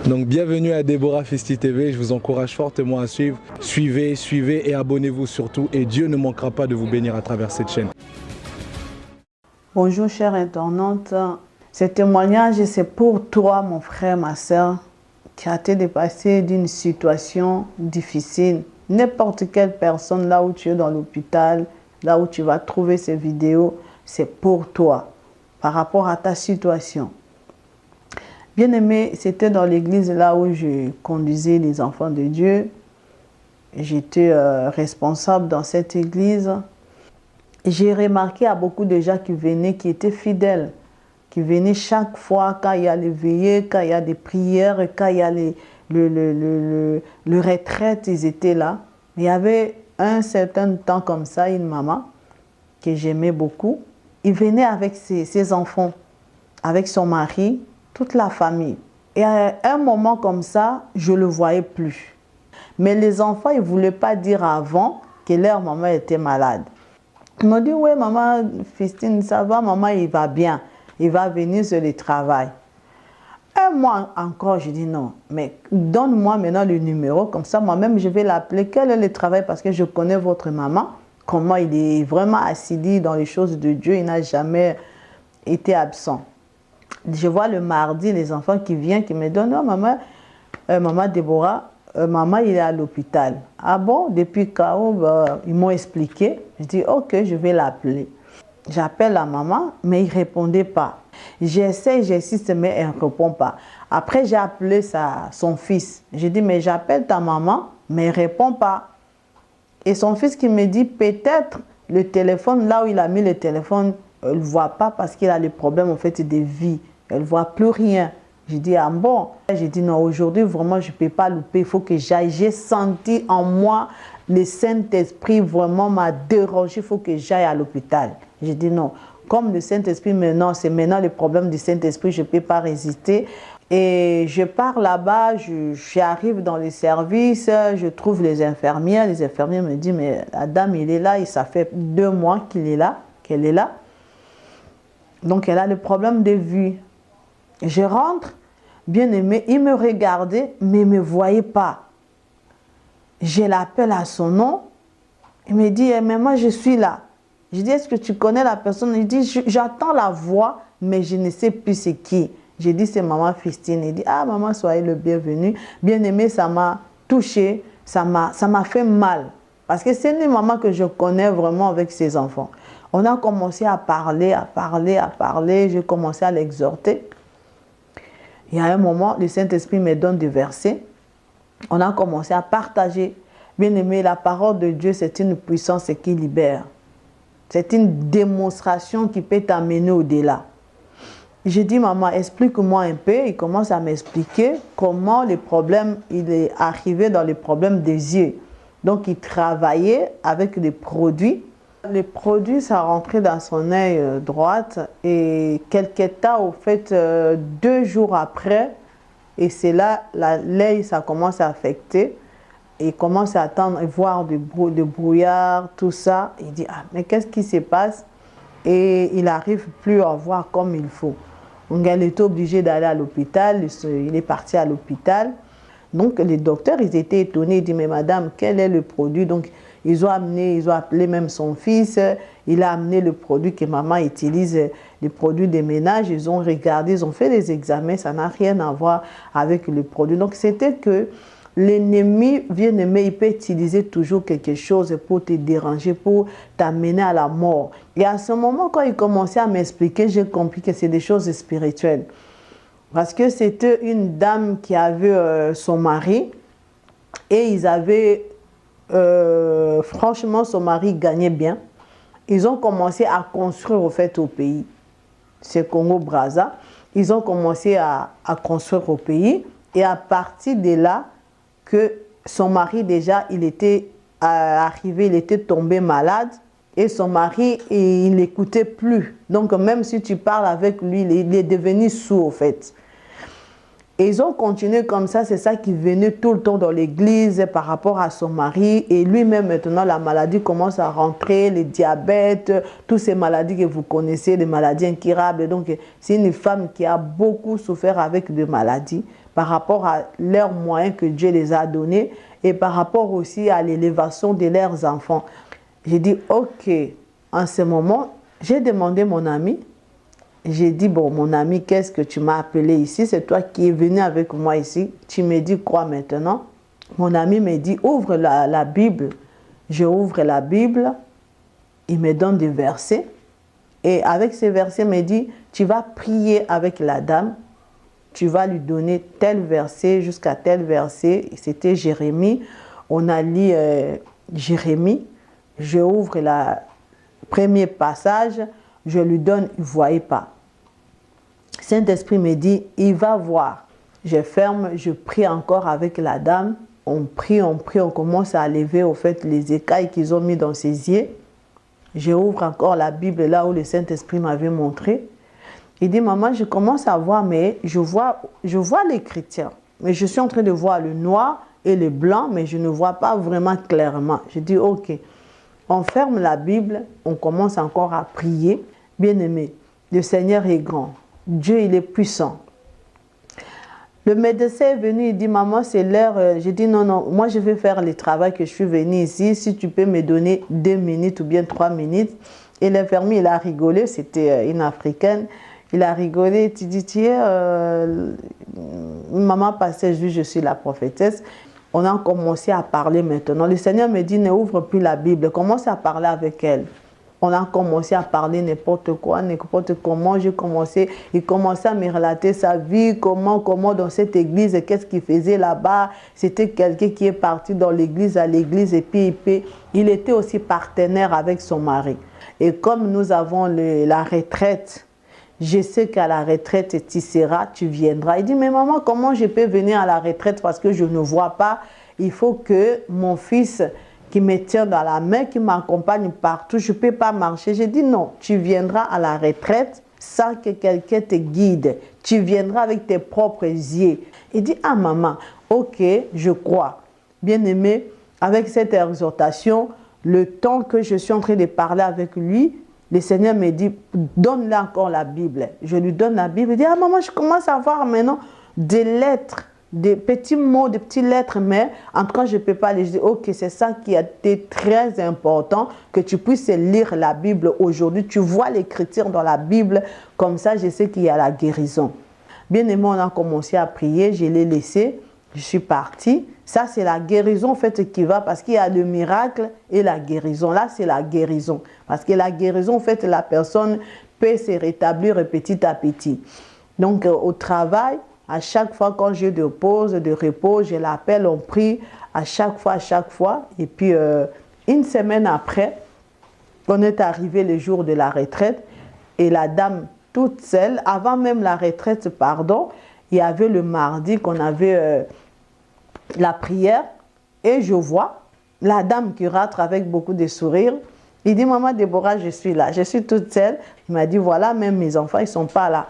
Donc bienvenue à Déborah Festi TV, je vous encourage fortement à suivre. Suivez et abonnez-vous surtout et Dieu ne manquera pas de vous bénir à travers cette chaîne. Bonjour chère internaute, ce témoignage c'est pour toi mon frère, ma soeur, qui a été dépassé d'une situation difficile. N'importe quelle personne là où tu es dans l'hôpital, là où tu vas trouver ces vidéos, c'est pour toi, par rapport à ta situation. Bien aimé, c'était dans l'église là où je conduisais les enfants de Dieu. J'étais responsable dans cette église. J'ai remarqué à beaucoup de gens qui venaient, qui étaient fidèles, qui venaient chaque fois quand il y a les veillées, quand il y a des prières, quand il y a le retraite, ils étaient là. Il y avait un certain temps comme ça, une maman que j'aimais beaucoup. Il venait avec ses enfants, avec son mari, toute la famille. Et à un moment comme ça, je ne le voyais plus. Mais les enfants, ils ne voulaient pas dire avant que leur maman était malade. Ils m'ont dit, oui, maman, Festine, ça va, maman, il va bien. Il va venir sur le travail. Un mois encore, je dis non, mais donne-moi maintenant le numéro, comme ça, moi-même, je vais l'appeler. Quel est le travail? Parce que je connais votre maman, comment il est vraiment assidu dans les choses de Dieu, il n'a jamais été absent. Je vois le mardi les enfants qui viennent, qui me donnent, non, maman, maman Déborah, maman, il est à l'hôpital. Ah bon, depuis quand ils m'ont expliqué. Je dis, ok, je vais l'appeler. J'appelle la maman, mais il ne répondait pas. J'essaie, j'insiste, mais elle ne répond pas. Après, j'ai appelé son fils. J'ai dit, mais j'appelle ta maman, mais elle ne répond pas. Et son fils qui me dit, peut-être le téléphone, là où il a mis le téléphone, elle ne voit pas parce qu'il a les problèmes en fait de vie. Elle ne voit plus rien. J'ai dit, ah bon? J'ai dit, non, aujourd'hui, vraiment, je ne peux pas louper. Il faut que j'aille. J'ai senti en moi, le Saint-Esprit vraiment m'a dérangé. Il faut que j'aille à l'hôpital. J'ai dit, non. Comme le Saint-Esprit, maintenant, c'est maintenant le problème du Saint-Esprit, je ne peux pas résister. Et je pars là-bas, j'arrive dans les services, je trouve les infirmières. Les infirmières me disent, mais la dame, il est là. Et ça fait 2 mois qu'elle est là. Donc, elle a le problème de vue. Je rentre, bien aimé, il me regardait, mais il ne me voyait pas. Je l'appelle à son nom. Il me dit, mais moi, je suis là. Je dis, est-ce que tu connais la personne? Il dit, j'entends la voix, mais je ne sais plus c'est qui. J'ai dit, c'est maman Festine. Il dit, ah, maman, soyez le bienvenu. Bien aimé, ça m'a touché, ça m'a fait mal. Parce que c'est une maman que je connais vraiment avec ses enfants. On a commencé à parler. J'ai commencé à l'exhorter. Il y a un moment, le Saint-Esprit me donne des versets. On a commencé à partager. Bien aimé, la parole de Dieu, c'est une puissance qui libère. C'est une démonstration qui peut t'amener au-delà. J'ai dit, maman, explique-moi un peu. Il commence à m'expliquer comment les problèmes, il est arrivé dans les problèmes des yeux. Donc, il travaillait avec des produits. Les produits, ça rentrait dans son œil droite et quelques temps, au fait, 2 jours après, et c'est là, l'œil, ça commence à affecter. Et il commence à attendre et voir du brouillard, tout ça. Il dit, ah, mais qu'est-ce qui se passe? Et il n'arrive plus à voir comme il faut. Donc, il était obligé d'aller à l'hôpital. Il est parti à l'hôpital. Donc, les docteurs, ils étaient étonnés. Ils disent, mais madame, quel est le produit? Donc, ils ont appelé même son fils. Il a amené le produit que maman utilise, les produits de ménage. Ils ont regardé, ils ont fait des examens. Ça n'a rien à voir avec le produit. Donc, c'était que l'ennemi, bien-aimé, il peut utiliser toujours quelque chose pour te déranger, pour t'amener à la mort. Et à ce moment, quand il commençait à m'expliquer, j'ai compris que c'est des choses spirituelles. Parce que c'était une dame qui avait son mari et ils avaient, franchement, son mari gagnait bien. Ils ont commencé à construire au fait au pays. C'est Congo-Brazza. Ils ont commencé à construire au pays et à partir de là, que son mari déjà, il était arrivé, il était tombé malade et son mari, il n'écoutait plus. Donc même si tu parles avec lui, il est devenu sourd au fait. Et ils ont continué comme ça, c'est ça qui venait tout le temps dans l'église par rapport à son mari. Et lui-même, maintenant, la maladie commence à rentrer, le diabète, toutes ces maladies que vous connaissez, les maladies incurables. Donc, c'est une femme qui a beaucoup souffert avec des maladies. par rapport à leurs moyens que Dieu les a donnés et par rapport aussi à l'élévation de leurs enfants. J'ai dit, ok, en ce moment, j'ai demandé mon ami, j'ai dit, bon, mon ami, qu'est-ce que tu m'as appelé ici? C'est toi qui es venu avec moi ici. Tu me dis quoi maintenant? Mon ami me dit, ouvre la Bible. Je ouvre la Bible, il me donne des versets. Et avec ces versets, il me dit, tu vas prier avec la dame. Tu vas lui donner tel verset jusqu'à tel verset. C'était Jérémie. On a lu Jérémie. Je ouvre le premier passage. Je lui donne, il ne voyait pas. Saint-Esprit me dit, il va voir. Je ferme, je prie encore avec la dame. On prie, on commence à lever au fait les écailles qu'ils ont mis dans ses yeux. Je ouvre encore la Bible là où le Saint-Esprit m'avait montré. Il dit, maman, je commence à voir, mais je vois les chrétiens. Mais je suis en train de voir le noir et le blanc, mais je ne vois pas vraiment clairement. Je dis, ok, on ferme la Bible, on commence encore à prier. Bien-aimé, le Seigneur est grand. Dieu, il est puissant. Le médecin est venu, il dit, maman, c'est l'heure. J'ai dit, non, non, moi, je vais faire le travail que je suis venu ici. Si tu peux me donner 2 minutes ou bien 3 minutes. Et l'infirmier, il a rigolé. C'était une Africaine. Il a rigolé. Il dit, tiens, maman passait juste, je suis la prophétesse. On a commencé à parler maintenant. Le Seigneur me dit, ne ouvre plus la Bible. Commence à parler avec elle. On a commencé à parler n'importe quoi, n'importe comment. Il commençait à me relater sa vie, comment dans cette église, qu'est-ce qu'il faisait là-bas. C'était quelqu'un qui est parti dans l'église à l'église et puis il était aussi partenaire avec son mari. Et comme nous avons la retraite, je sais qu'à la retraite, tu seras, tu viendras. Il dit, mais maman, comment je peux venir à la retraite parce que je ne vois pas? Il faut que mon fils qui me tient dans la main, qui m'accompagne partout, je ne peux pas marcher. J'ai dit non, tu viendras à la retraite sans que quelqu'un te guide. Tu viendras avec tes propres yeux. Il dit, ah maman, ok, je crois. Bien-aimé, avec cette exhortation, le temps que je suis en train de parler avec lui, le Seigneur me dit, donne-lui encore la Bible. Je lui donne la Bible. Il dit, ah maman, je commence à voir maintenant des lettres, des petits mots, des petites lettres, mais en tout cas, je ne peux pas les dire. Ok, c'est ça qui a été très important, que tu puisses lire la Bible aujourd'hui. Tu vois l'écriture dans la Bible, comme ça, je sais qu'il y a la guérison. Bien aimé, on a commencé à prier, je l'ai laissé, je suis partie. Ça, c'est la guérison, en fait, qui va, parce qu'il y a le miracle et la guérison. Là, c'est la guérison. Parce que la guérison, en fait, la personne peut se rétablir petit à petit. Donc, au travail, à chaque fois, quand j'ai de pause, de repos, je l'appelle, on prie à chaque fois. Et puis, une semaine après, on est arrivé le jour de la retraite. Et la dame toute seule, avant même la retraite, pardon, il y avait le mardi qu'on avait la prière. Et je vois la dame qui rentre avec beaucoup de sourires. Il dit, maman Déborah, je suis là, je suis toute seule. Il m'a dit, voilà, même mes enfants, ils ne sont pas là.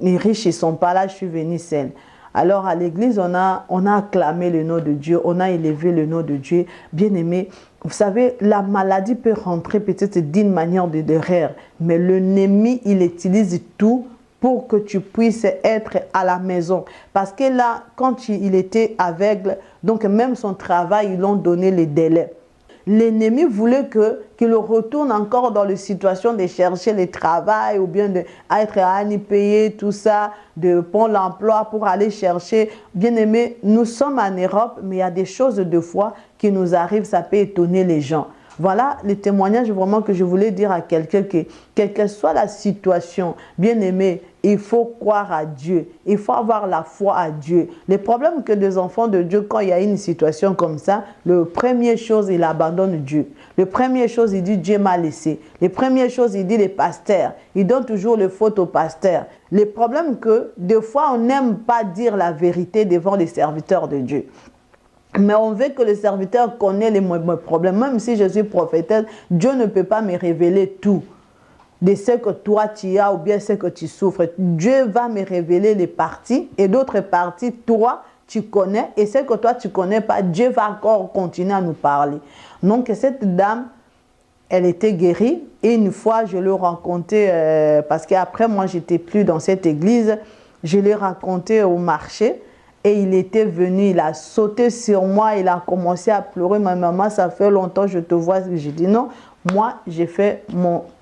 Les riches, ils ne sont pas là, je suis venue seule. Alors à l'église, on a acclamé le nom de Dieu, on a élevé le nom de Dieu. Bien aimé, vous savez, la maladie peut rentrer peut-être d'une manière de rire, mais l'ennemi, il utilise tout pour que tu puisses être à la maison. Parce que là, quand il était aveugle, donc même son travail, ils lui ont donné les délais. L'ennemi voulait qu'il retourne encore dans les situations de chercher le travail ou bien d'être à y payer, tout ça, de prendre l'emploi pour aller chercher. Bien aimé, nous sommes en Europe, mais il y a des choses de foi qui nous arrivent, ça peut étonner les gens. Voilà le témoignage vraiment que je voulais dire à quelqu'un que, quelle que soit la situation, bien aimé, il faut croire à Dieu. Il faut avoir la foi à Dieu. Le problème que des enfants de Dieu, quand il y a une situation comme ça, la première chose, il abandonne Dieu. La première chose, il dit Dieu m'a laissé. La première chose, il dit les pasteurs. Il donne toujours le faute aux pasteurs. Le problème que des fois, on n'aime pas dire la vérité devant les serviteurs de Dieu. Mais on veut que le serviteur connaisse les problèmes. Même si je suis prophétesse, Dieu ne peut pas me révéler tout de ce que toi tu as ou bien ce que tu souffres. Dieu va me révéler les parties et d'autres parties, toi, tu connais. Et ce que toi, tu ne connais pas, Dieu va encore continuer à nous parler. Donc, cette dame, elle était guérie. Et une fois, je l'ai rencontrée, parce qu'après, moi, je n'étais plus dans cette église. Je l'ai rencontrée au marché. Et il était venu, il a sauté sur moi, il a commencé à pleurer. Ma maman, ça fait longtemps, je te vois. J'ai dit non, moi, j'ai fait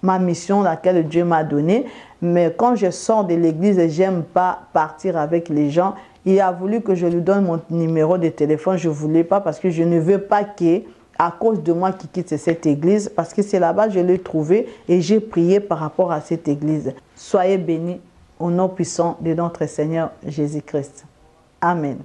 ma mission, laquelle Dieu m'a donnée. Mais quand je sors de l'église, j'aime pas partir avec les gens. Il a voulu que je lui donne mon numéro de téléphone. Je ne voulais pas parce que je ne veux pas qu'à cause de moi qui quitte cette église, parce que c'est là-bas que je l'ai trouvé et j'ai prié par rapport à cette église. Soyez bénis au nom puissant de notre Seigneur Jésus-Christ. Amen.